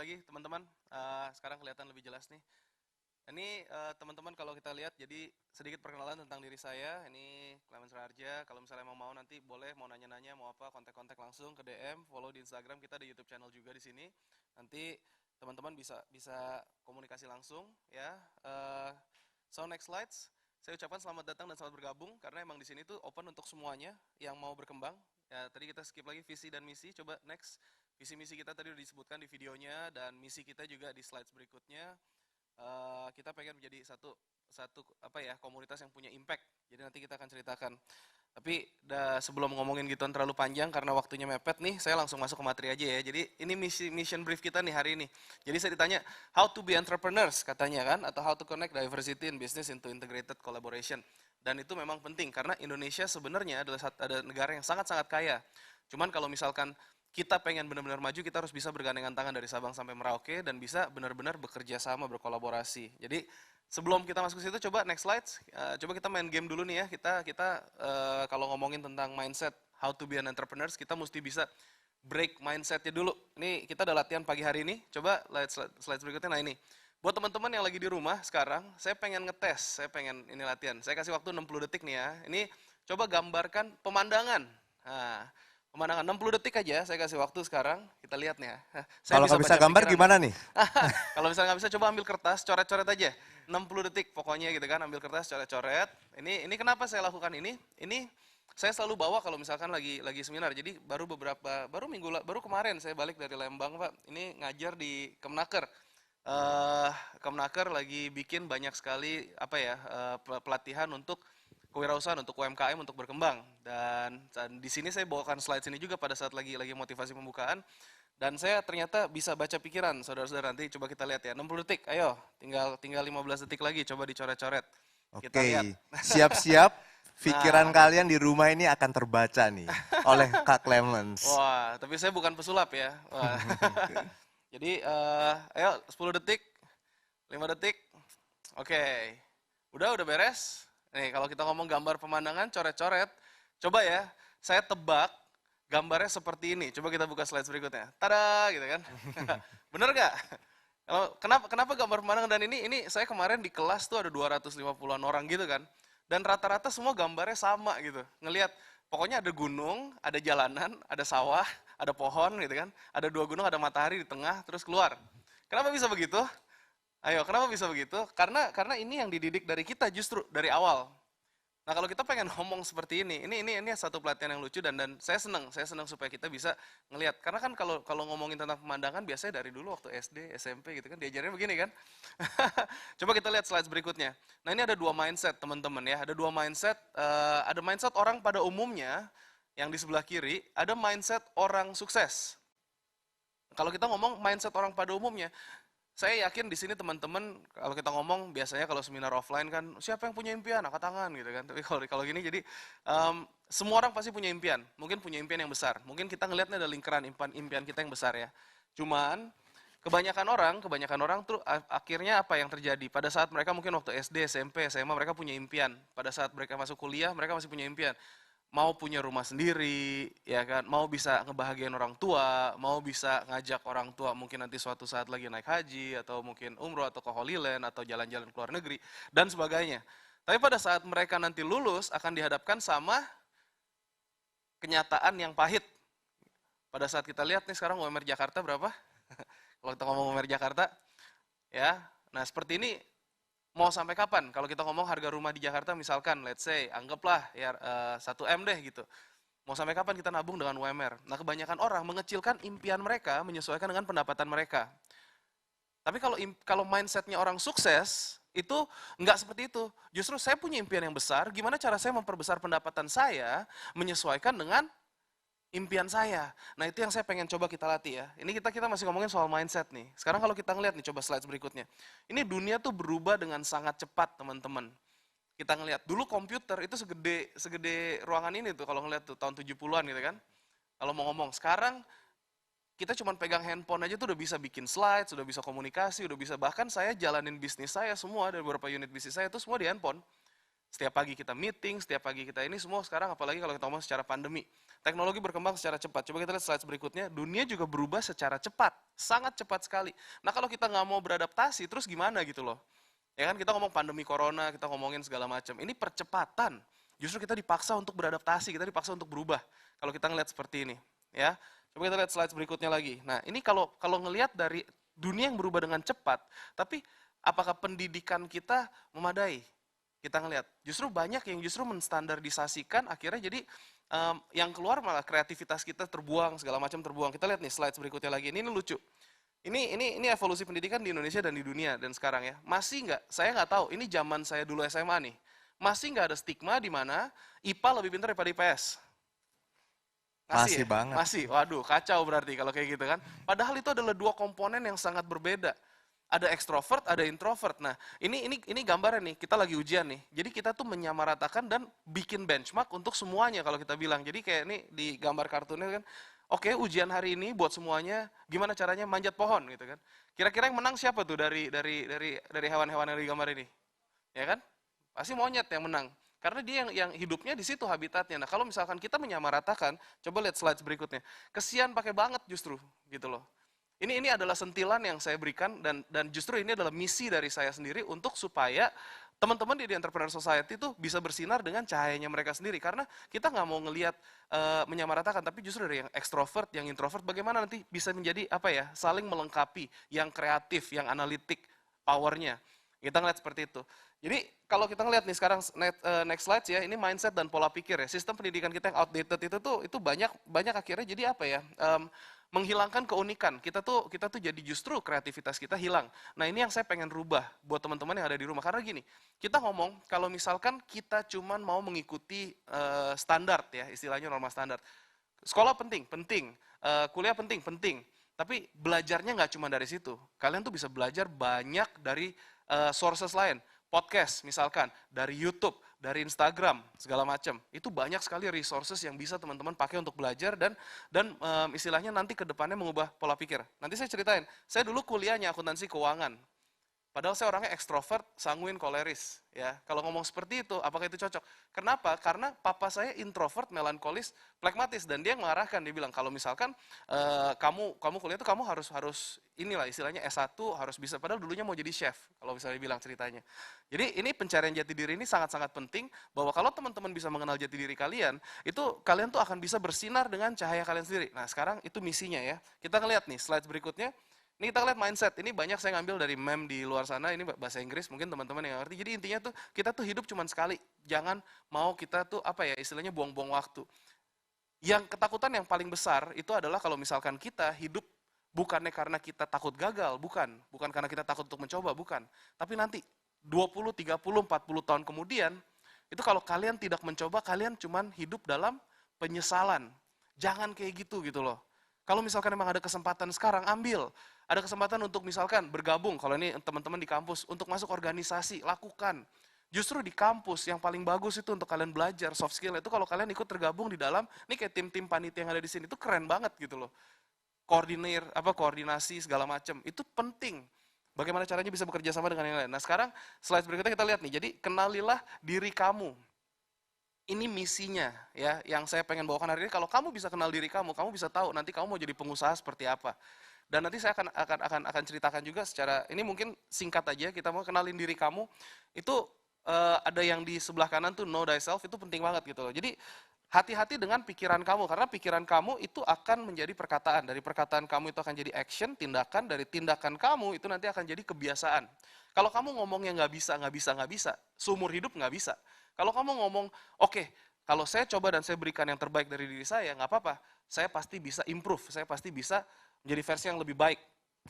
lagi teman-teman. Sekarang kelihatan lebih jelas nih. Ini teman-teman kalau kita lihat, jadi sedikit perkenalan tentang diri saya. Ini Clemens Raharja. Kalau misalnya mau nanti boleh mau nanya-nanya, mau apa, kontak-kontak langsung ke DM, follow di Instagram, kita ada YouTube channel juga di sini. Nanti teman-teman bisa komunikasi langsung ya. So next slides. Saya ucapkan selamat datang dan selamat bergabung karena emang di sini tuh open untuk semuanya yang mau berkembang. Ya, tadi kita skip lagi visi dan misi. Coba next. Visi misi kita tadi udah disebutkan di videonya dan misi kita juga di slides berikutnya. Kita pengen menjadi satu komunitas yang punya impact. Jadi nanti kita akan ceritakan. Tapi sebelum ngomongin gituan terlalu panjang karena waktunya mepet nih, saya langsung masuk ke materi aja ya. Jadi ini mission brief kita nih hari ini. Jadi saya ditanya how to be entrepreneurs katanya kan, atau how to connect diversity in business into integrated collaboration. Dan itu memang penting karena Indonesia sebenarnya adalah ada negara yang sangat-sangat kaya. Cuman kalau misalkan kita pengen benar-benar maju, kita harus bisa bergandengan tangan dari Sabang sampai Merauke dan bisa benar-benar bekerja sama, berkolaborasi. Jadi sebelum kita masuk ke situ, coba next slide. Coba kita main game dulu nih ya. Kita kalau ngomongin tentang mindset, how to be an entrepreneur, kita mesti bisa break mindsetnya dulu. Ini kita ada latihan pagi hari ini. Coba slide berikutnya. Nah ini, buat teman-teman yang lagi di rumah sekarang, saya pengen ngetes, saya pengen ini latihan. Saya kasih waktu 60 detik nih ya. Ini coba gambarkan pemandangan. Nah, pemandangan 60 detik aja, saya kasih waktu sekarang, kita lihat nih ya. Kalau nggak bisa gambar gimana nih? Kalau misalnya nggak bisa, coba ambil kertas, coret-coret aja. 60 detik pokoknya gitu kan, ambil kertas, coret-coret. Ini kenapa saya lakukan ini? Ini saya selalu bawa kalau misalkan lagi seminar. Jadi baru kemarin saya balik dari Lembang, Pak. Ini ngajar di Kemnaker. Kemnaker lagi bikin banyak sekali pelatihan untuk kewirausahaan, untuk UMKM untuk berkembang. Dan di sini saya bawakan slide ini juga pada saat lagi motivasi pembukaan. Dan saya ternyata bisa baca pikiran saudara-saudara. Nanti coba kita lihat ya, 60 detik. Ayo, tinggal 15 detik lagi, coba dicoret-coret. Kita lihat. Siap-siap. Pikiran kalian di rumah ini akan terbaca nih oleh Kak Clemens. Wah, tapi saya bukan pesulap ya. Wah. Jadi, ayo 10 detik, 5 detik. Oke, udah beres. Nih, kalau kita ngomong gambar pemandangan, coret-coret, coba ya, saya tebak gambarnya seperti ini. Coba kita buka slide berikutnya. Tada, gitu kan. Bener nggak? Kenapa gambar pemandangan? Dan ini saya kemarin di kelas tuh ada 250-an orang gitu kan. Dan rata-rata semua gambarnya sama gitu. Ngelihat, pokoknya ada gunung, ada jalanan, ada sawah, ada pohon gitu kan. Ada 2 gunung, ada matahari di tengah, terus keluar. Kenapa bisa begitu? Ayo, kenapa bisa begitu? Karena ini yang dididik dari kita justru dari awal. Nah, kalau kita pengen ngomong seperti ini satu pelatihan yang lucu dan saya senang supaya kita bisa ngelihat. Karena kan kalau ngomongin tentang pemandangan biasanya dari dulu waktu SD, SMP gitu kan diajarnya begini kan. Coba kita lihat slide berikutnya. Nah, ini ada 2 mindset teman-teman ya. Ada 2 mindset, ada mindset orang pada umumnya yang di sebelah kiri, ada mindset orang sukses. Kalau kita ngomong mindset orang pada umumnya, saya yakin di sini teman-teman kalau kita ngomong biasanya kalau seminar offline kan siapa yang punya impian angkat tangan gitu kan. Tapi kalau gini jadi semua orang pasti punya impian. Mungkin punya impian yang besar. Mungkin kita ngelihatnya ada lingkaran impian kita yang besar ya. Cuman kebanyakan orang tuh akhirnya apa yang terjadi? Pada saat mereka mungkin waktu SD, SMP, SMA mereka punya impian. Pada saat mereka masuk kuliah mereka masih punya impian. Mau punya rumah sendiri, ya kan, mau bisa ngebahagiain orang tua, mau bisa ngajak orang tua mungkin nanti suatu saat lagi naik haji, atau mungkin umroh, atau ke Holy Land, atau jalan-jalan ke luar negeri, dan sebagainya. Tapi pada saat mereka nanti lulus, akan dihadapkan sama kenyataan yang pahit. Pada saat kita lihat nih sekarang UMR Jakarta berapa? Kalau kita ngomong UMR Jakarta, ya, nah seperti ini. Mau sampai kapan? Kalau kita ngomong harga rumah di Jakarta misalkan, let's say, anggaplah ya 1 M deh gitu. Mau sampai kapan kita nabung dengan UMR? Nah, kebanyakan orang mengecilkan impian mereka menyesuaikan dengan pendapatan mereka. Tapi kalau mindsetnya orang sukses, itu nggak seperti itu. Justru saya punya impian yang besar, gimana cara saya memperbesar pendapatan saya menyesuaikan dengan impian saya. Nah, itu yang saya pengen coba kita latih ya. Ini kita masih ngomongin soal mindset nih. Sekarang kalau kita ngeliat nih, coba slide berikutnya. Ini dunia tuh berubah dengan sangat cepat, teman-teman. Kita ngeliat, dulu komputer itu segede ruangan ini tuh, kalau ngeliat tuh, tahun 70-an gitu kan. Kalau mau ngomong, sekarang kita cuma pegang handphone aja tuh udah bisa bikin slide, sudah bisa komunikasi, udah bisa, bahkan saya jalanin bisnis saya semua, dari beberapa unit bisnis saya itu semua di handphone. Setiap pagi kita meeting, setiap pagi kita ini semua sekarang, apalagi kalau kita ngomong secara pandemi. Teknologi berkembang secara cepat. Coba kita lihat slide berikutnya, dunia juga berubah secara cepat, sangat cepat sekali. Nah kalau kita nggak mau beradaptasi, terus gimana gitu loh. Ya kan kita ngomong pandemi corona, kita ngomongin segala macam. Ini percepatan. Justru kita dipaksa untuk beradaptasi, kita dipaksa untuk berubah. Kalau kita ngelihat seperti ini, ya. Coba kita lihat slide berikutnya lagi. Nah ini kalau ngelihat dari dunia yang berubah dengan cepat, tapi apakah pendidikan kita memadai? Kita ngelihat, justru banyak yang justru menstandardisasikan, akhirnya jadi yang keluar malah kreativitas kita terbuang, segala macam terbuang. Kita lihat nih slide berikutnya lagi, ini lucu. Ini evolusi pendidikan di Indonesia dan di dunia dan sekarang ya. Masih nggak, saya nggak tahu, ini zaman saya dulu SMA nih, masih nggak ada stigma di mana IPA lebih pintar daripada IPS. Masih Ya? banget. Masih, waduh kacau berarti kalau kayak gitu kan. Padahal itu adalah dua komponen yang sangat berbeda. Ada ekstrovert, ada introvert. Nah, ini gambarnya nih, kita lagi ujian nih. Jadi kita tuh menyamaratakan dan bikin benchmark untuk semuanya kalau kita bilang. Jadi kayak ini di gambar kartunnya kan, oke ujian hari ini buat semuanya, gimana caranya manjat pohon gitu kan. Kira-kira yang menang siapa tuh dari hewan-hewan yang di gambar ini? Ya kan? Pasti monyet yang menang. Karena dia yang hidupnya di situ habitatnya. Nah, kalau misalkan kita menyamaratakan, coba lihat slide berikutnya. Kesian pakai banget justru gitu loh. Ini adalah sentilan yang saya berikan dan justru ini adalah misi dari saya sendiri untuk supaya teman-teman di Entrepreneur Society itu bisa bersinar dengan cahayanya mereka sendiri. Karena kita nggak mau ngelihat menyamaratakan, tapi justru dari yang ekstrovert, yang introvert, bagaimana nanti bisa menjadi saling melengkapi, yang kreatif, yang analitik, powernya. Kita ngeliat seperti itu. Jadi kalau kita ngeliat nih sekarang next slide ya, ini mindset dan pola pikir ya. Sistem pendidikan kita yang outdated itu banyak akhirnya jadi menghilangkan keunikan. Kita tuh jadi justru kreativitas kita hilang. Nah ini yang saya pengen rubah buat teman-teman yang ada di rumah. Karena gini, kita ngomong kalau misalkan kita cuman mau mengikuti standar ya, istilahnya norma standar. Sekolah penting, kuliah penting. Tapi belajarnya nggak cuma dari situ. Kalian tuh bisa belajar banyak dari sources lain. Podcast misalkan, dari YouTube, dari Instagram, segala macam. Itu banyak sekali resources yang bisa teman-teman pakai untuk belajar dan istilahnya nanti ke depannya mengubah pola pikir. Nanti saya ceritain, saya dulu kuliahnya akuntansi keuangan. Padahal saya orangnya ekstrovert, sanguin, koleris. Ya, kalau ngomong seperti itu, apakah itu cocok? Kenapa? Karena papa saya introvert, melankolis, pragmatis, dan dia mengarahkan. Dia bilang kalau misalkan kamu kuliah itu kamu harus inilah istilahnya S1 harus bisa. Padahal dulunya mau jadi chef, kalau misalnya bilang ceritanya. Jadi ini pencarian jati diri ini sangat-sangat penting. Bahwa kalau teman-teman bisa mengenal jati diri kalian, itu kalian tuh akan bisa bersinar dengan cahaya kalian sendiri. Nah sekarang itu misinya ya. Kita ngeliat nih slide berikutnya. Ini kita lihat mindset, ini banyak saya ngambil dari meme di luar sana, ini bahasa Inggris, mungkin teman-teman yang ngerti. Jadi intinya tuh, kita tuh hidup cuma sekali. Jangan mau kita tuh, istilahnya buang-buang waktu. Yang ketakutan yang paling besar, itu adalah kalau misalkan kita hidup, bukannya karena kita takut gagal, bukan karena kita takut untuk mencoba, bukan. Tapi nanti, 20, 30, 40 tahun kemudian, itu kalau kalian tidak mencoba, kalian cuma hidup dalam penyesalan. Jangan kayak gitu loh. Kalau misalkan memang ada kesempatan sekarang, ambil. Ada kesempatan untuk misalkan bergabung, kalau ini teman-teman di kampus, untuk masuk organisasi, lakukan. Justru di kampus yang paling bagus itu untuk kalian belajar soft skill itu kalau kalian ikut tergabung di dalam, ini kayak tim-tim panitia yang ada di sini, itu keren banget gitu loh. Koordinasi segala macam, itu penting. Bagaimana caranya bisa bekerja sama dengan yang lain. Nah sekarang slide berikutnya kita lihat nih, jadi kenalilah diri kamu. Ini misinya ya, yang saya pengen bawakan hari ini. Kalau kamu bisa kenal diri kamu bisa tahu nanti kamu mau jadi pengusaha seperti apa. Dan nanti saya akan ceritakan juga secara, ini mungkin singkat aja, kita mau kenalin diri kamu, itu ada yang di sebelah kanan tuh know thyself, itu penting banget gitu loh. Jadi hati-hati dengan pikiran kamu, karena pikiran kamu itu akan menjadi perkataan, dari perkataan kamu itu akan jadi action, tindakan, dari tindakan kamu itu nanti akan jadi kebiasaan. Kalau kamu ngomongnya nggak bisa, seumur hidup nggak bisa. Kalau kamu ngomong, oke, kalau saya coba dan saya berikan yang terbaik dari diri saya, nggak apa-apa, saya pasti bisa improve, saya pasti bisa menjadi versi yang lebih baik.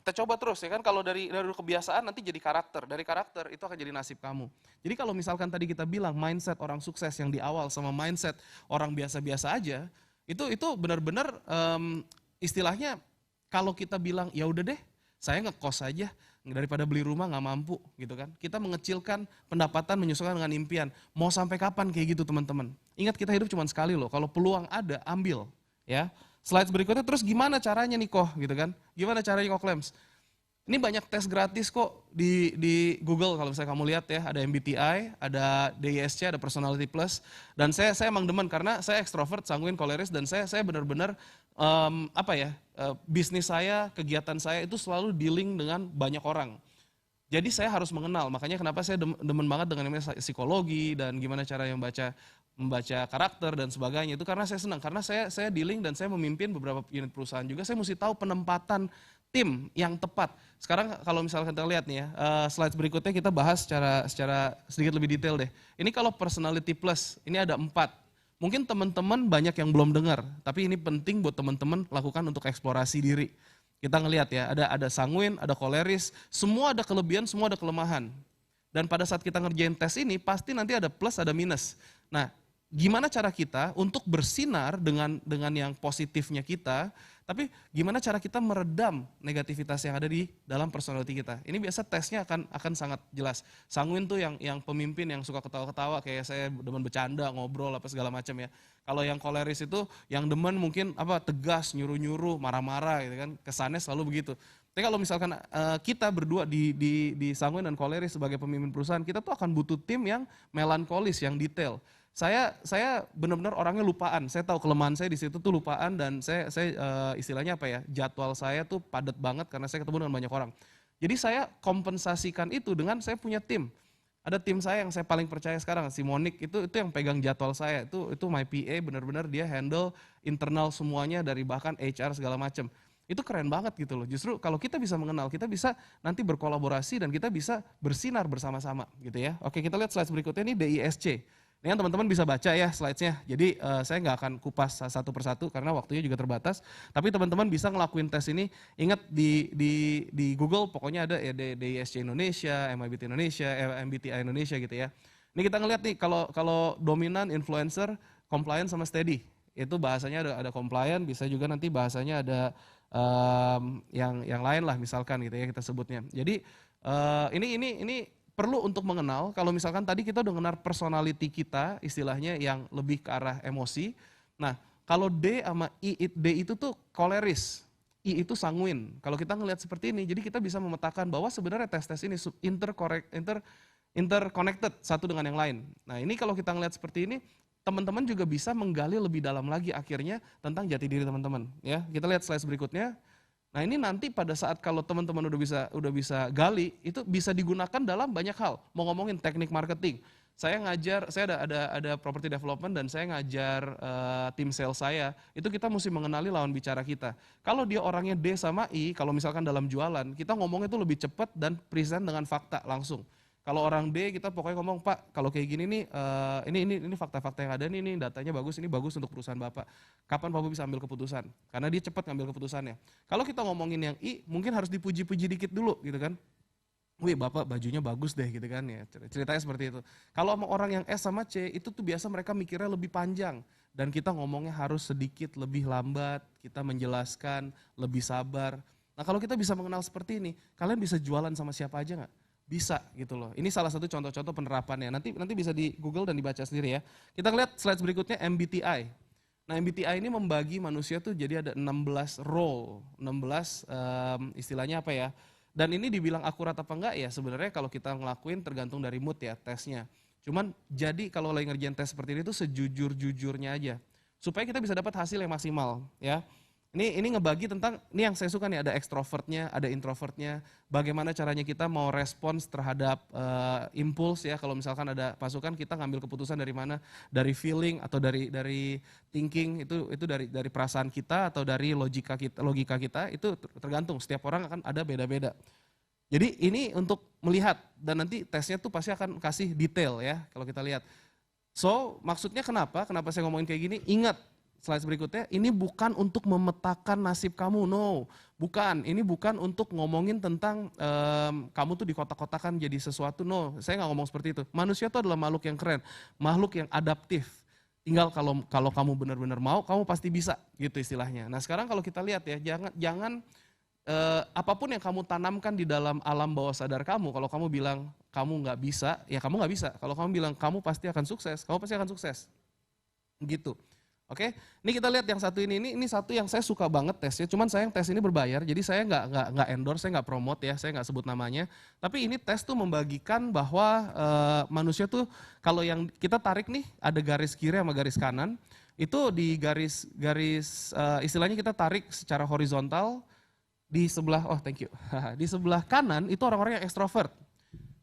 Kita coba terus ya kan, kalau dari kebiasaan nanti jadi karakter, dari karakter itu akan jadi nasib kamu. Jadi kalau misalkan tadi kita bilang mindset orang sukses yang di awal sama mindset orang biasa-biasa aja, itu benar-benar istilahnya kalau kita bilang ya udah deh, saya ngekos aja daripada beli rumah nggak mampu gitu kan. Kita mengecilkan pendapatan menyesuaikan dengan impian. Mau sampai kapan kayak gitu teman-teman? Ingat kita hidup cuma sekali loh. Kalau peluang ada, ambil ya. Slide berikutnya, terus gimana caranya nih Koh gitu kan? Gimana caranya Koh Klems? Ini banyak tes gratis kok di Google kalau misalnya kamu lihat ya, ada MBTI, ada DISC, ada Personality Plus, dan saya emang demen karena saya ekstrovert, sanguin, koleris, dan saya benar-benar bisnis saya, kegiatan saya itu selalu dealing dengan banyak orang. Jadi saya harus mengenal, makanya kenapa saya demen banget dengan namanya psikologi dan gimana cara yang membaca karakter dan sebagainya. Itu karena saya senang, karena saya dealing dan saya memimpin beberapa unit perusahaan juga, saya mesti tahu penempatan tim yang tepat. Sekarang kalau misalkan kita lihat nih ya, slides berikutnya kita bahas secara sedikit lebih detail deh. Ini kalau personality plus, ini ada 4. Mungkin teman-teman banyak yang belum dengar, tapi ini penting buat teman-teman lakukan untuk eksplorasi diri. Kita ngelihat ya, ada sanguin, ada koleris, semua ada kelebihan, semua ada kelemahan. Dan pada saat kita ngerjain tes ini, pasti nanti ada plus, ada minus. Nah, gimana cara kita untuk bersinar dengan yang positifnya kita, tapi gimana cara kita meredam negativitas yang ada di dalam personality kita. Ini biasa tesnya akan sangat jelas. Sanguin tuh yang pemimpin yang suka ketawa-ketawa, kayak saya demen bercanda, ngobrol apa segala macam ya. Kalau yang koleris itu yang demen mungkin tegas, nyuruh-nyuruh, marah-marah gitu kan. Kesannya selalu begitu. Tapi kalau misalkan kita berdua di sanguin dan koleris sebagai pemimpin perusahaan, kita tuh akan butuh tim yang melankolis, yang detail. Saya benar-benar orangnya lupaan. Saya tahu kelemahan saya di situ tuh lupaan, dan saya istilahnya jadwal saya tuh padat banget karena saya ketemu dengan banyak orang. Jadi saya kompensasikan itu dengan saya punya tim. Ada tim saya yang saya paling percaya sekarang, si Monik, itu yang pegang jadwal saya. Itu my PA, benar-benar dia handle internal semuanya dari bahkan HR segala macam. Itu keren banget gitu loh. Justru kalau kita bisa mengenal, kita bisa nanti berkolaborasi dan kita bisa bersinar bersama-sama gitu ya. Oke, kita lihat slide berikutnya, ini DISC. Ini kan teman-teman bisa baca ya slides-nya. Jadi saya nggak akan kupas satu persatu karena waktunya juga terbatas. Tapi teman-teman bisa ngelakuin tes ini. Ingat di Google pokoknya ada ya DISC Indonesia, MIBT Indonesia, MBTI Indonesia gitu ya. Ini kita ngeliat nih kalau dominan, influencer, compliant sama steady. Itu bahasanya ada compliant, bisa juga nanti bahasanya ada yang lain lah misalkan gitu ya kita sebutnya. Jadi ini perlu untuk mengenal, kalau misalkan tadi kita udah mengenal personality kita, istilahnya yang lebih ke arah emosi. Nah, kalau D sama I, D itu tuh koleris, I itu sanguin. Kalau kita ngelihat seperti ini, jadi kita bisa memetakan bahwa sebenarnya tes-tes ini interconnected satu dengan yang lain. Nah, ini kalau kita ngelihat seperti ini, teman-teman juga bisa menggali lebih dalam lagi akhirnya tentang jati diri teman-teman. Ya, kita lihat slide berikutnya. Nah, ini nanti pada saat kalau teman-teman udah bisa gali, itu bisa digunakan dalam banyak hal. Mau ngomongin teknik marketing, saya ada property development dan saya ngajar tim sales saya, itu kita mesti mengenali lawan bicara kita. Kalau dia orangnya D sama I, kalau misalkan dalam jualan, kita ngomongnya itu lebih cepat dan present dengan fakta langsung. Kalau orang D kita pokoknya ngomong, Pak, kalau kayak gini nih, ini fakta-fakta yang ada nih, ini datanya bagus, ini bagus untuk perusahaan Bapak. Kapan Bapak bisa ambil keputusan? Karena dia cepat ngambil keputusannya. Kalau kita ngomongin yang I, mungkin harus dipuji-puji dikit dulu gitu kan. Wih, Bapak bajunya bagus deh gitu kan ya. Ceritanya seperti itu. Kalau sama orang yang S sama C, itu tuh biasa mereka mikirnya lebih panjang. Dan kita ngomongnya harus sedikit lebih lambat, kita menjelaskan, lebih sabar. Nah, kalau kita bisa mengenal seperti ini, kalian bisa jualan sama siapa aja nggak? Bisa gitu loh. Ini salah satu contoh-contoh penerapannya. Nanti bisa di Google dan dibaca sendiri ya. Kita lihat slide berikutnya, MBTI. Nah, MBTI ini membagi manusia tuh jadi ada 16 role, 16 istilahnya apa ya. Dan ini dibilang akurat apa enggak ya, sebenarnya kalau kita ngelakuin tergantung dari mood ya tesnya. Cuman jadi kalau lagi ngerjain tes seperti ini tuh sejujur-jujurnya aja. Supaya kita bisa dapat hasil yang maksimal ya. Ini ngebagi tentang, ini yang saya suka nih, ada ekstrovertnya, ada introvertnya, bagaimana caranya kita mau respons terhadap impuls ya, kalau misalkan ada pasukan kita ngambil keputusan dari mana, dari feeling atau dari thinking, itu dari perasaan kita atau dari logika kita, itu tergantung, setiap orang akan ada beda-beda. Jadi ini untuk melihat, dan nanti tesnya tuh pasti akan kasih detail ya, kalau kita lihat. So, maksudnya kenapa saya ngomongin kayak gini, ingat, slide berikutnya, ini bukan untuk memetakan nasib kamu, no. Bukan, ini bukan untuk ngomongin tentang kamu tuh di kotak-kotakan jadi sesuatu, no. Saya nggak ngomong seperti itu. Manusia itu adalah makhluk yang keren, makhluk yang adaptif. Tinggal kalau kamu benar-benar mau, kamu pasti bisa, gitu istilahnya. Nah, sekarang kalau kita lihat ya, jangan apapun yang kamu tanamkan di dalam alam bawah sadar kamu, kalau kamu bilang kamu nggak bisa, ya kamu nggak bisa. Kalau kamu bilang kamu pasti akan sukses, kamu pasti akan sukses. Gitu. Oke, ini kita lihat yang satu ini satu yang saya suka banget tesnya. Cuman sayang tes ini berbayar, jadi saya nggak endorse, saya nggak promote ya, saya nggak sebut namanya. Tapi ini tes tuh membagikan bahwa manusia tuh kalau yang kita tarik nih ada garis kiri sama garis kanan, itu di garis istilahnya kita tarik secara horizontal di sebelah thank you di sebelah kanan itu orang-orang yang ekstrovert.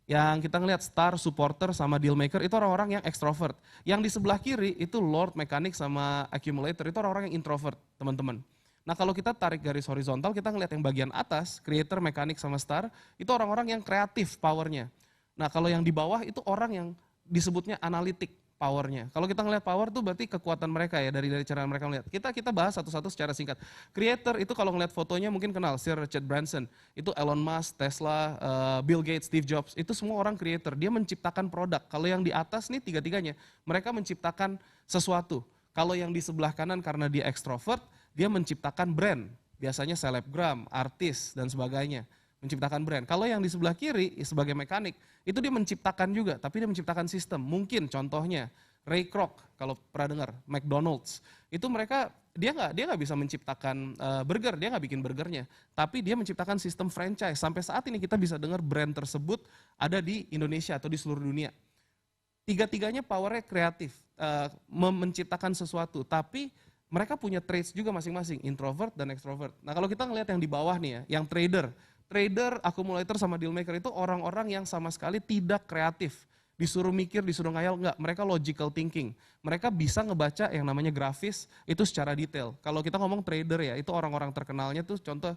Yang kita ngelihat star, supporter, sama deal maker itu orang-orang yang ekstrovert. Yang di sebelah kiri itu lord, mechanic, sama accumulator itu orang-orang yang introvert, teman-teman. Nah kalau kita tarik garis horizontal, kita ngelihat yang bagian atas, creator, mechanic, sama star, itu orang-orang yang kreatif powernya. Nah kalau yang di bawah itu orang yang disebutnya analitik powernya. Kalau kita ngelihat power tuh berarti kekuatan mereka ya dari cara mereka melihat. Kita bahas satu-satu secara singkat. Creator itu kalau ngelihat fotonya mungkin kenal Sir Richard Branson. Itu Elon Musk, Tesla, Bill Gates, Steve Jobs. Itu semua orang creator. Dia menciptakan produk. Kalau yang di atas nih tiga-tiganya mereka menciptakan sesuatu. Kalau yang di sebelah kanan karena dia ekstrovert, dia menciptakan brand. Biasanya selebgram, artis dan sebagainya. Menciptakan brand. Kalau yang di sebelah kiri sebagai mekanik, itu dia menciptakan juga, tapi dia menciptakan sistem. Mungkin contohnya Ray Kroc, kalau pernah dengar, McDonald's. Itu mereka, dia nggak bisa menciptakan burger, dia nggak bikin burgernya. Tapi dia menciptakan sistem franchise. Sampai saat ini kita bisa dengar brand tersebut ada di Indonesia atau di seluruh dunia. Tiga-tiganya powernya kreatif, menciptakan sesuatu. Tapi mereka punya traits juga masing-masing, introvert dan extrovert. Nah kalau kita ngelihat yang di bawah nih ya, yang trader, akumulator sama deal maker itu orang-orang yang sama sekali tidak kreatif. Disuruh mikir, disuruh ngayal, enggak. Mereka logical thinking. Mereka bisa ngebaca yang namanya grafis itu secara detail. Kalau kita ngomong trader ya, itu orang-orang terkenalnya tuh contoh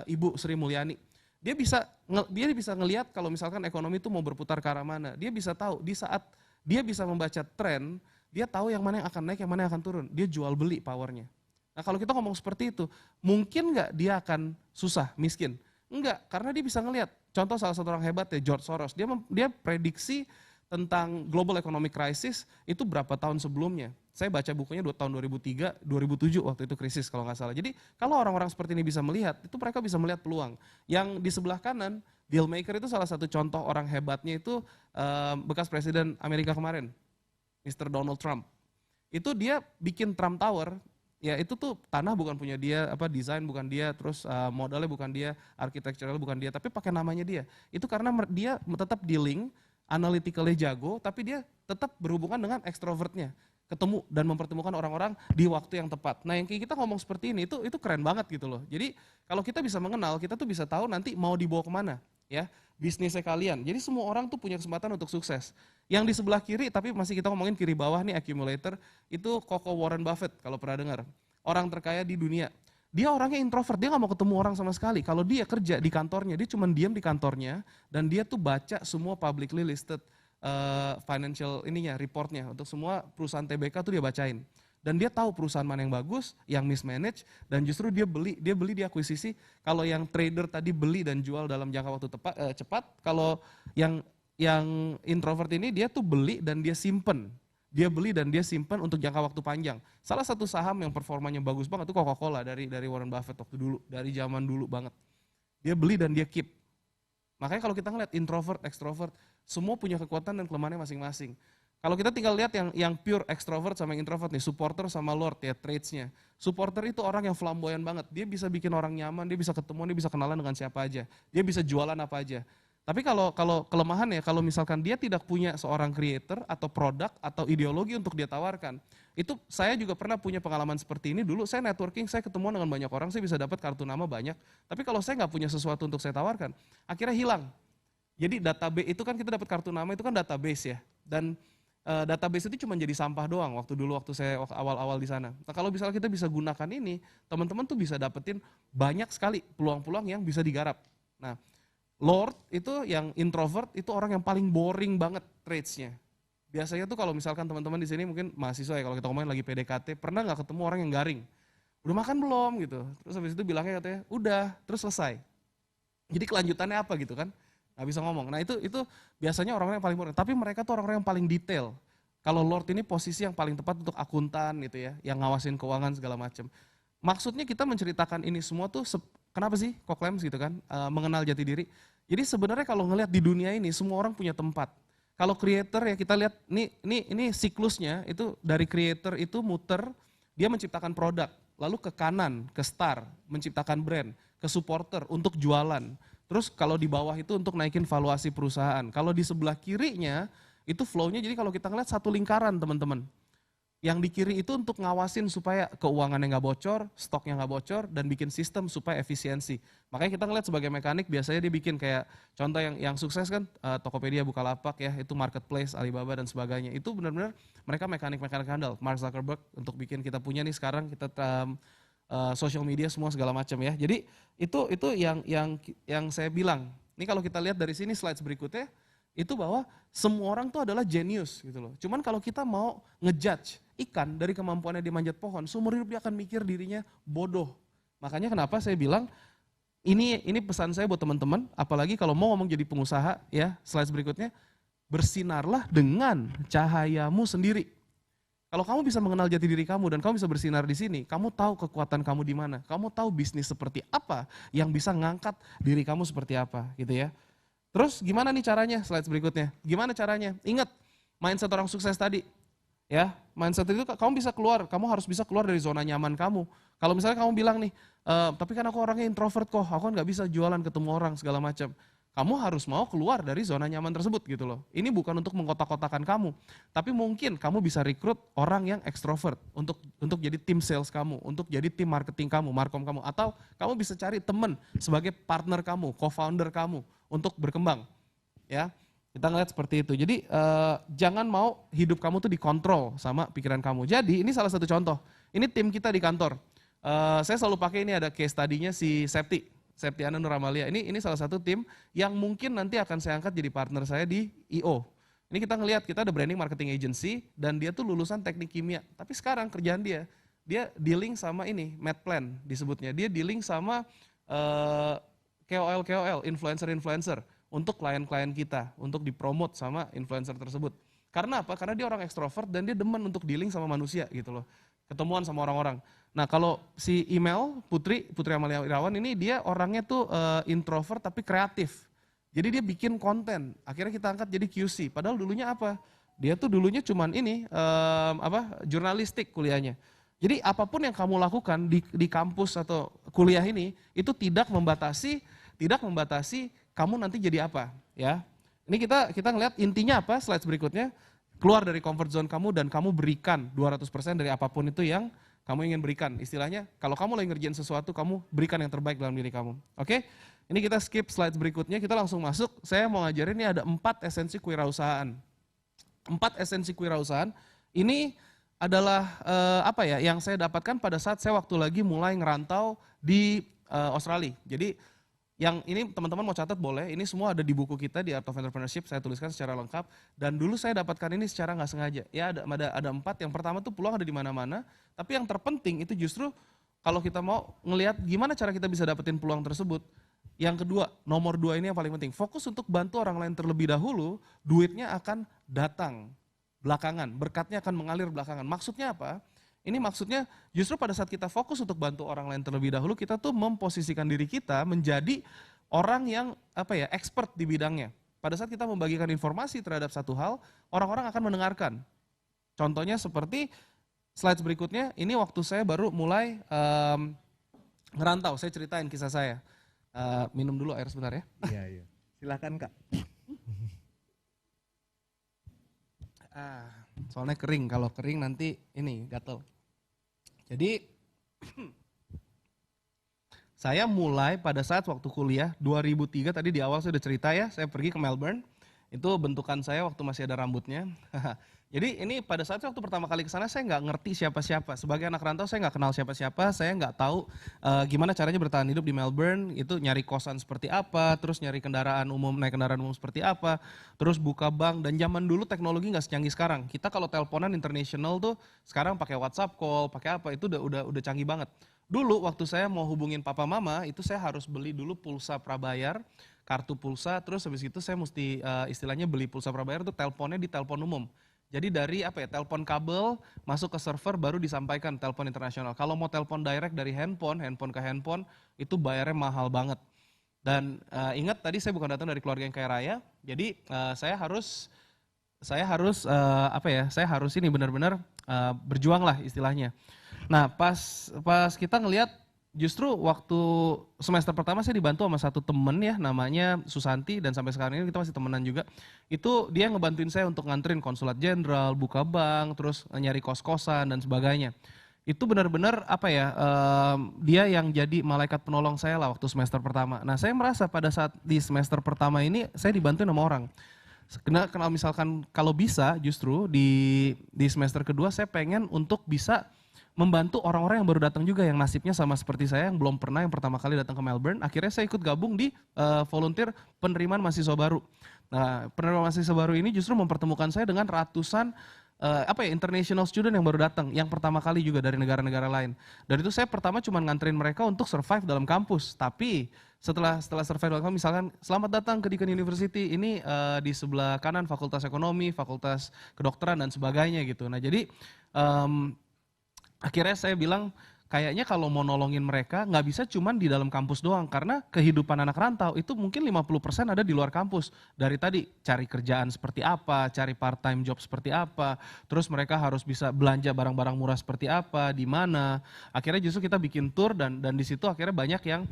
Ibu Sri Mulyani. Dia bisa ngelihat kalau misalkan ekonomi itu mau berputar ke arah mana. Dia bisa tahu di saat dia bisa membaca tren, dia tahu yang mana yang akan naik, yang mana yang akan turun. Dia jual beli powernya. Nah kalau kita ngomong seperti itu, mungkin nggak dia akan susah, miskin? Enggak, karena dia bisa ngelihat. Contoh salah satu orang hebat ya, George Soros. Dia prediksi tentang global economic crisis itu berapa tahun sebelumnya. Saya baca bukunya tahun 2003, 2007 waktu itu krisis kalau nggak salah. Jadi kalau orang-orang seperti ini bisa melihat, itu mereka bisa melihat peluang. Yang di sebelah kanan, deal maker itu salah satu contoh orang hebatnya itu bekas presiden Amerika kemarin, Mr. Donald Trump. Itu dia bikin Trump Tower. Ya itu tuh tanah bukan punya dia, desain bukan dia, terus modalnya bukan dia, architectural bukan dia, tapi pakai namanya dia. Itu karena dia tetap dealing, analytically jago, tapi dia tetap berhubungan dengan ekstrovertnya. Ketemu dan mempertemukan orang-orang di waktu yang tepat. Nah yang kayak kita ngomong seperti ini, itu keren banget gitu loh. Jadi kalau kita bisa mengenal, kita tuh bisa tahu nanti mau dibawa kemana. Ya, bisnisnya kalian. Jadi semua orang tuh punya kesempatan untuk sukses. Yang di sebelah kiri, tapi masih kita ngomongin kiri bawah nih accumulator, itu Koko Warren Buffett kalau pernah dengar. Orang terkaya di dunia. Dia orangnya introvert, dia gak mau ketemu orang sama sekali. Kalau dia kerja di kantornya, dia cuma diam di kantornya, dan dia tuh baca semua publicly listed financial reportnya. Untuk semua perusahaan TBK tuh dia bacain. Dan dia tahu perusahaan mana yang bagus, yang mismanage, dan justru dia beli di akuisisi. Kalau yang trader tadi beli dan jual dalam jangka waktu cepat, kalau yang introvert ini dia tuh beli dan dia simpen. Dia beli dan dia simpan untuk jangka waktu panjang. Salah satu saham yang performanya bagus banget itu Coca-Cola dari Warren Buffett waktu dulu, dari zaman dulu banget. Dia beli dan dia keep. Makanya kalau kita ngeliat introvert, extrovert, semua punya kekuatan dan kelemahannya masing-masing. Kalau kita tinggal lihat yang pure extrovert sama yang introvert nih, supporter sama lord ya, traitsnya. Supporter itu orang yang flamboyan banget, dia bisa bikin orang nyaman, dia bisa ketemu, dia bisa kenalan dengan siapa aja. Dia bisa jualan apa aja. Tapi kalau kelemahan ya, kalau misalkan dia tidak punya seorang creator atau produk atau ideologi untuk dia tawarkan. Itu saya juga pernah punya pengalaman seperti ini dulu, saya networking, saya ketemu dengan banyak orang, saya bisa dapat kartu nama banyak. Tapi kalau saya nggak punya sesuatu untuk saya tawarkan, akhirnya hilang. Jadi database itu kan kita dapat kartu nama itu kan database ya. Dan database itu cuma jadi sampah doang waktu saya awal-awal di sana. Nah kalau misalnya kita bisa gunakan ini, teman-teman tuh bisa dapetin banyak sekali peluang-peluang yang bisa digarap. Nah, Lord itu yang introvert itu orang yang paling boring banget traitsnya. Biasanya tuh kalau misalkan teman-teman di sini mungkin mahasiswa ya, kalau kita ngomongin lagi PDKT, pernah nggak ketemu orang yang garing? Udah makan belum gitu? Terus habis itu bilangnya katanya udah, terus selesai. Jadi kelanjutannya apa gitu kan? Nggak bisa ngomong. Nah itu biasanya orang-orang yang paling boring. Tapi mereka tuh orang-orang yang paling detail. Kalau Lord ini posisi yang paling tepat untuk akuntan gitu ya, yang ngawasin keuangan segala macam. Maksudnya kita menceritakan ini semua tuh kenapa sih Koklems gitu kan, mengenal jati diri. Jadi sebenarnya kalau ngelihat di dunia ini semua orang punya tempat. kalau creator ya kita lihat ini siklusnya itu dari creator itu muter, dia menciptakan produk, lalu ke kanan, ke star, menciptakan brand, ke supporter untuk jualan. Terus kalau di bawah itu untuk naikin valuasi perusahaan. Kalau di sebelah kirinya itu flow-nya, jadi kalau kita ngeliat satu lingkaran teman-teman. Yang di kiri itu untuk ngawasin supaya keuangannya nggak bocor, stoknya nggak bocor, dan bikin sistem supaya efisiensi. Makanya kita ngeliat sebagai mekanik biasanya dia bikin kayak contoh yang sukses kan Tokopedia, Bukalapak ya, itu marketplace, Alibaba dan sebagainya. Itu benar-benar mereka mekanik-mekanik handal. Mark Zuckerberg untuk bikin kita punya nih sekarang kita social media semua segala macam ya. Jadi itu yang saya bilang. Ini kalau kita lihat dari sini slides berikutnya itu bahwa semua orang tuh adalah genius gitu loh. Cuman kalau kita mau ngejudge ikan dari kemampuannya dia manjat pohon, seumur hidup dia akan mikir dirinya bodoh. Makanya kenapa saya bilang ini pesan saya buat teman-teman, apalagi kalau mau ngomong jadi pengusaha ya, slides berikutnya, bersinarlah dengan cahayamu sendiri. Kalau kamu bisa mengenal jati diri kamu dan kamu bisa bersinar di sini, kamu tahu kekuatan kamu di mana, kamu tahu bisnis seperti apa yang bisa ngangkat diri kamu seperti apa gitu ya. Terus gimana nih caranya, slides berikutnya. Gimana caranya? Ingat, mindset orang sukses tadi. Ya, mindset itu kamu bisa keluar, kamu harus bisa keluar dari zona nyaman kamu. Kalau misalnya kamu bilang nih, tapi kan aku orangnya introvert kok, aku kan gak bisa jualan ketemu orang segala macam. Kamu harus mau keluar dari zona nyaman tersebut gitu loh. Ini bukan untuk mengkotak-kotakan kamu, tapi mungkin kamu bisa rekrut orang yang ekstrovert untuk jadi tim sales kamu, untuk jadi tim marketing kamu, markom kamu, atau kamu bisa cari teman sebagai partner kamu, co-founder kamu untuk berkembang. Ya, kita ngeliat seperti itu. Jadi jangan mau hidup kamu tuh dikontrol sama pikiran kamu. Jadi ini salah satu contoh. Ini tim kita di kantor. Saya selalu pakai ini ada case study-nya si Septiana Nuramalia. Ini salah satu tim yang mungkin nanti akan saya angkat jadi partner saya di IO. Ini kita ngelihat kita ada branding marketing agency dan dia tuh lulusan teknik kimia. Tapi sekarang kerjaan dia dealing sama ini, Med Plan disebutnya. Dia dealing sama KOL, influencer untuk klien-klien kita, untuk dipromot sama influencer tersebut. Karena apa? Karena dia orang ekstrovert dan dia demen untuk dealing sama manusia gitu loh. Ketemuan sama orang-orang. Nah kalau si email Putri Amalia Irawan ini dia orangnya tuh introvert tapi kreatif. Jadi dia bikin konten, akhirnya kita angkat jadi QC. Padahal dulunya apa? Dia tuh dulunya cuman ini jurnalistik kuliahnya. Jadi apapun yang kamu lakukan di kampus atau kuliah ini itu tidak membatasi kamu nanti jadi apa ya. Ini kita ngeliat intinya apa, slides berikutnya. Keluar dari comfort zone kamu dan kamu berikan 200% dari apapun itu yang kamu ingin berikan. Istilahnya kalau kamu lagi ngerjain sesuatu, kamu berikan yang terbaik dalam diri kamu. Oke? Ini kita skip slides berikutnya, kita langsung masuk. Saya mau ngajarin ini ada 4 esensi kewirausahaan. 4 esensi kewirausahaan. Ini adalah apa ya yang saya dapatkan pada saat saya waktu lagi mulai ngerantau di Australia. Jadi yang ini teman-teman mau catat boleh, ini semua ada di buku kita di Art of Entrepreneurship, saya tuliskan secara lengkap. Dan dulu saya dapatkan ini secara nggak sengaja. Ya ada 4, yang pertama tuh peluang ada di mana-mana, tapi yang terpenting itu justru kalau kita mau ngelihat gimana cara kita bisa dapetin peluang tersebut. Yang kedua, nomor 2 ini yang paling penting, fokus untuk bantu orang lain terlebih dahulu, duitnya akan datang belakangan, berkatnya akan mengalir belakangan. Maksudnya apa? Ini maksudnya justru pada saat kita fokus untuk bantu orang lain terlebih dahulu, kita tuh memposisikan diri kita menjadi orang yang expert di bidangnya. Pada saat kita membagikan informasi terhadap satu hal, orang-orang akan mendengarkan. Contohnya seperti slides berikutnya, ini waktu saya baru mulai ngerantau, saya ceritain kisah saya. Minum dulu air sebentar ya. Iya. Silakan Kak. Soalnya kering, kalau kering nanti ini gatel. Jadi saya mulai pada saat waktu kuliah 2003, tadi di awal saya udah cerita ya, saya pergi ke Melbourne. Itu bentukan saya waktu masih ada rambutnya. Jadi ini pada saat waktu pertama kali ke sana saya nggak ngerti siapa-siapa. Sebagai anak rantau saya nggak kenal siapa-siapa, saya nggak tahu gimana caranya bertahan hidup di Melbourne. Itu nyari kosan seperti apa, terus nyari kendaraan umum, naik kendaraan umum seperti apa, terus buka bank. Dan zaman dulu teknologi nggak secanggih sekarang. Kita kalau teleponan international tuh sekarang pakai WhatsApp call, pakai apa itu udah canggih banget. Dulu waktu saya mau hubungin papa mama itu saya harus beli dulu pulsa prabayar, kartu pulsa, terus habis itu saya mesti istilahnya beli pulsa prabayar tuh teleponnya di telepon umum. Jadi dari telepon kabel masuk ke server baru disampaikan telepon internasional. Kalau mau telepon direct dari handphone ke handphone itu bayarnya mahal banget. Dan ingat tadi saya bukan datang dari keluarga yang kaya raya, jadi saya harus saya harus saya harus ini benar-benar berjuang lah istilahnya. Nah, pas kita ngelihat justru waktu semester pertama saya dibantu sama satu temen ya namanya Susanti, dan sampai sekarang ini kita masih temenan juga. Itu dia ngebantuin saya untuk nganterin konsulat jenderal, buka bank, terus nyari kos-kosan dan sebagainya. Itu benar-benar dia yang jadi malaikat penolong saya lah waktu semester pertama. Nah, saya merasa pada saat di semester pertama ini saya dibantuin sama orang. Kenal misalkan kalau bisa justru di semester kedua saya pengen untuk bisa membantu orang-orang yang baru datang juga yang nasibnya sama seperti saya yang belum pernah yang pertama kali datang ke Melbourne. Akhirnya saya ikut gabung di volunteer penerimaan mahasiswa baru. Nah, penerimaan mahasiswa baru ini justru mempertemukan saya dengan ratusan international student yang baru datang, yang pertama kali juga dari negara-negara lain. Dan itu saya pertama cuma nganterin mereka untuk survive dalam kampus. Tapi setelah survive dalam kampus, misalkan selamat datang ke Deakin University, ini di sebelah kanan Fakultas Ekonomi, Fakultas Kedokteran dan sebagainya gitu. Nah jadi akhirnya saya bilang, kayaknya kalau mau nolongin mereka nggak bisa cuman di dalam kampus doang, karena kehidupan anak rantau itu mungkin 50% ada di luar kampus. Dari tadi cari kerjaan seperti apa, cari part time job seperti apa, terus mereka harus bisa belanja barang-barang murah seperti apa, di mana. Akhirnya justru kita bikin tour dan di situ akhirnya banyak yang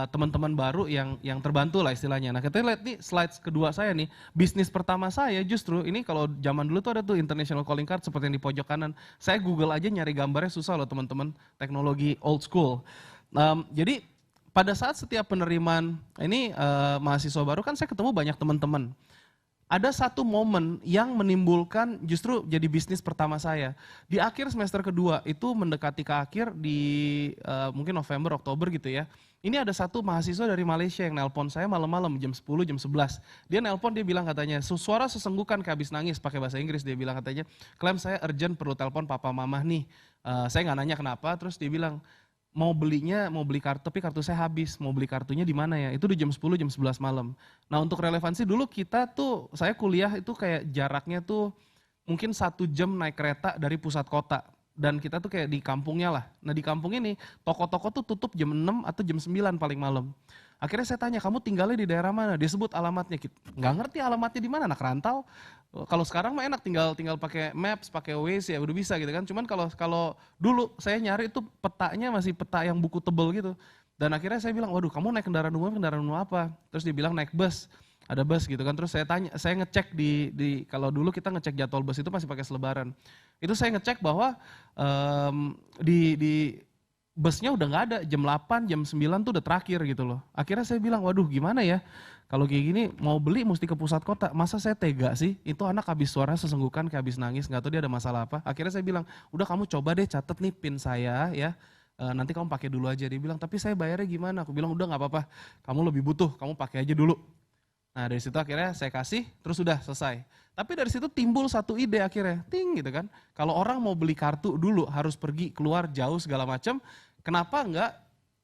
teman-teman baru yang terbantu lah istilahnya. Nah, kita lihat nih slides kedua saya nih, bisnis pertama saya justru ini kalau zaman dulu tuh ada tuh international calling card seperti yang di pojok kanan. Saya Google aja nyari gambarnya susah loh teman-teman, teknologi old school. Jadi pada saat setiap penerimaan ini mahasiswa baru kan saya ketemu banyak teman-teman. Ada satu momen yang menimbulkan justru jadi bisnis pertama saya. Di akhir semester kedua itu mendekati ke akhir di mungkin November, Oktober gitu ya. Ini ada satu mahasiswa dari Malaysia yang nelpon saya malam-malam jam 10, jam 11. Dia nelpon, dia bilang katanya, suara sesenggukan kayak habis nangis, pakai bahasa Inggris. Dia bilang katanya, Clem saya urgent perlu telepon papa mama nih. Saya nggak nanya kenapa, terus dia bilang, mau beli kartu, tapi kartu saya habis, mau beli kartunya di mana ya? Itu di jam 10, jam 11 malam. Nah untuk relevansi dulu kita tuh, saya kuliah itu kayak jaraknya tuh mungkin 1 jam naik kereta dari pusat kota. Dan kita tuh kayak di kampungnya lah. Nah di kampung ini, toko-toko tuh tutup jam 6 atau jam 9 paling malam. Akhirnya saya tanya, kamu tinggalnya di daerah mana? Dia sebut alamatnya. Nggak ngerti alamatnya di mana, anak rantau. Kalau sekarang mah enak, tinggal pakai Maps, pakai Waze ya udah bisa gitu kan. Cuman kalau dulu saya nyari itu petanya masih peta yang buku tebel gitu. Dan akhirnya saya bilang, waduh kamu naik kendaraan umum apa? Terus dia bilang naik bus. Ada bus gitu kan, terus saya tanya, saya ngecek di kalau dulu kita ngecek jadwal bus itu masih pakai selebaran. Itu saya ngecek bahwa di busnya udah nggak ada, jam 8, jam 9 tuh udah terakhir gitu loh. Akhirnya saya bilang, waduh gimana ya, kalau kayak gini mau beli mesti ke pusat kota, masa saya tega sih, itu anak habis suara sesenggukan kayak habis nangis, nggak tahu dia ada masalah apa. Akhirnya saya bilang, udah kamu coba deh catet nih PIN saya ya, nanti kamu pakai dulu aja. Dia bilang, tapi saya bayarnya gimana? Aku bilang, udah nggak apa-apa, kamu lebih butuh, kamu pakai aja dulu. Nah dari situ akhirnya saya kasih, terus udah selesai. Tapi dari situ timbul satu ide akhirnya, ting gitu kan. Kalau orang mau beli kartu dulu harus pergi keluar jauh segala macam, kenapa enggak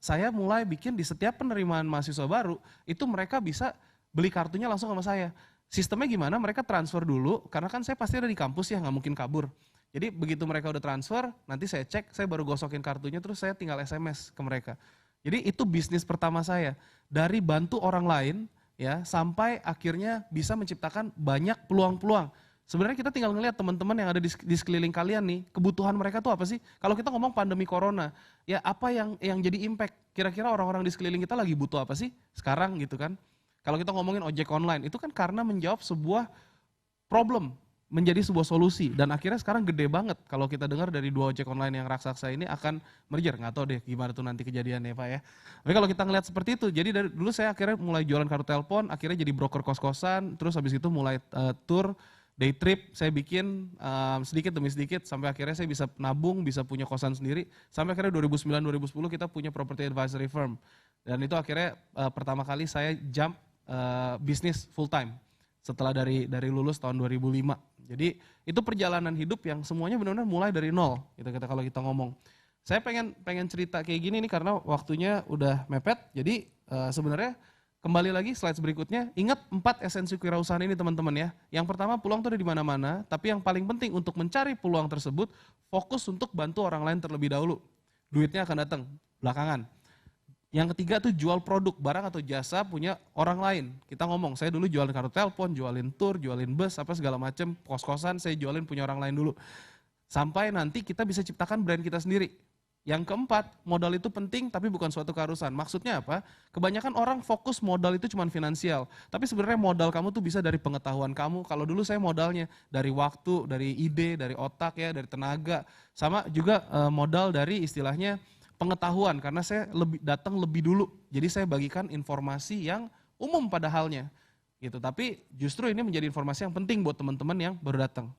saya mulai bikin di setiap penerimaan mahasiswa baru, itu mereka bisa beli kartunya langsung sama saya. Sistemnya gimana? Mereka transfer dulu, karena kan saya pasti ada di kampus ya, nggak mungkin kabur. Jadi begitu mereka udah transfer, nanti saya cek, saya baru gosokin kartunya, terus saya tinggal SMS ke mereka. Jadi itu bisnis pertama saya, dari bantu orang lain, ya sampai akhirnya bisa menciptakan banyak peluang-peluang. Sebenarnya kita tinggal ngelihat teman-teman yang ada di sekeliling kalian nih, kebutuhan mereka tuh apa sih? Kalau kita ngomong pandemi corona, ya apa yang jadi impact? Kira-kira orang-orang di sekeliling kita lagi butuh apa sih sekarang gitu kan? Kalau kita ngomongin ojek online, itu kan karena menjawab sebuah problem, menjadi sebuah solusi, dan akhirnya sekarang gede banget kalau kita dengar dari 2 ojek online yang raksasa ini akan merger. Nggak tahu deh gimana tuh nanti kejadiannya Pak ya. Tapi kalau kita ngeliat seperti itu, jadi dari dulu saya akhirnya mulai jualan kartu telepon, akhirnya jadi broker kos-kosan, terus habis itu mulai tour, day trip, saya bikin sedikit demi sedikit, sampai akhirnya saya bisa nabung, bisa punya kosan sendiri, sampai akhirnya 2009-2010 kita punya property advisory firm. Dan itu akhirnya pertama kali saya jump bisnis full time setelah dari lulus tahun 2005. Jadi itu perjalanan hidup yang semuanya benar-benar mulai dari nol gitu kalau kita ngomong. Saya pengen cerita kayak gini nih karena waktunya udah mepet. Jadi sebenarnya kembali lagi slides berikutnya, ingat 4 esensi kewirausahaan ini teman-teman ya. Yang pertama, peluang itu ada di mana-mana, tapi yang paling penting untuk mencari peluang tersebut, fokus untuk bantu orang lain terlebih dahulu. Duitnya akan datang belakangan. Yang ketiga tuh jual produk, barang atau jasa punya orang lain. Kita ngomong, saya dulu jualin kartu telepon, jualin tour, jualin bus, apa segala macam, kos-kosan saya jualin punya orang lain dulu. Sampai nanti kita bisa ciptakan brand kita sendiri. Yang keempat, modal itu penting tapi bukan suatu keharusan. Maksudnya apa? Kebanyakan orang fokus modal itu cuma finansial. Tapi sebenarnya modal kamu tuh bisa dari pengetahuan kamu. Kalau dulu saya modalnya dari waktu, dari ide, dari otak ya, dari tenaga. Sama juga modal dari istilahnya pengetahuan, karena saya datang lebih dulu. Jadi saya bagikan informasi yang umum pada halnya. Gitu. Tapi justru ini menjadi informasi yang penting buat teman-teman yang baru datang.